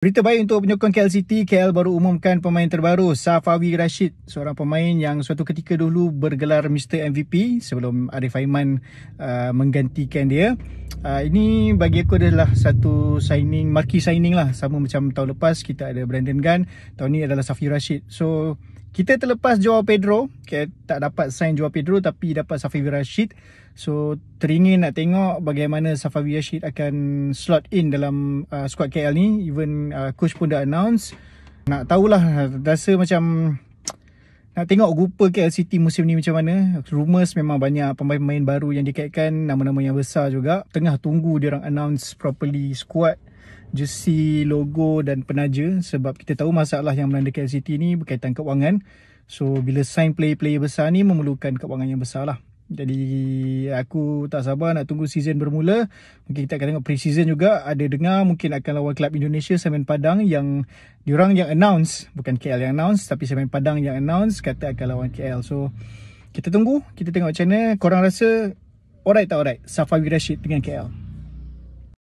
Berita baik untuk penyokong KL City. KL baru umumkan pemain terbaru, Safawi Rashid, seorang pemain yang suatu ketika dulu bergelar Mr. MVP sebelum Arif Aiman menggantikan dia. Ini bagi aku adalah satu signing, marquee signing lah. Sama macam tahun lepas kita ada Brandon Gunn, tahun ni adalah Safawi Rashid. So kita terlepas Joao Pedro, tak dapat sign Joao Pedro tapi dapat Safawi Rashid. So teringin nak tengok bagaimana Safawi Rashid akan slot in dalam squad KL ni. Even coach pun dah announce. Nak tahulah, rasa macam nak tengok rupa KL City musim ni macam mana. Rumours memang banyak pemain-pemain baru yang dikaitkan, nama-nama yang besar juga. Tengah tunggu diorang announce properly squad, jersey, logo dan penaja. Sebab kita tahu masalah yang melanda KL City ni berkaitan kewangan. So bila sign player-player besar ni memerlukan kewangan yang besar lah. Jadi aku tak sabar nak tunggu season bermula. Mungkin kita akan tengok pre-season juga. Ada dengar mungkin akan lawan Kelab Indonesia, Semen Padang, yang diorang yang announce, bukan KL yang announce, tapi Semen Padang yang announce kata akan lawan KL. So kita tunggu, kita tengok macam mana. Korang rasa alright tak alright Safawi Rashid dengan KL?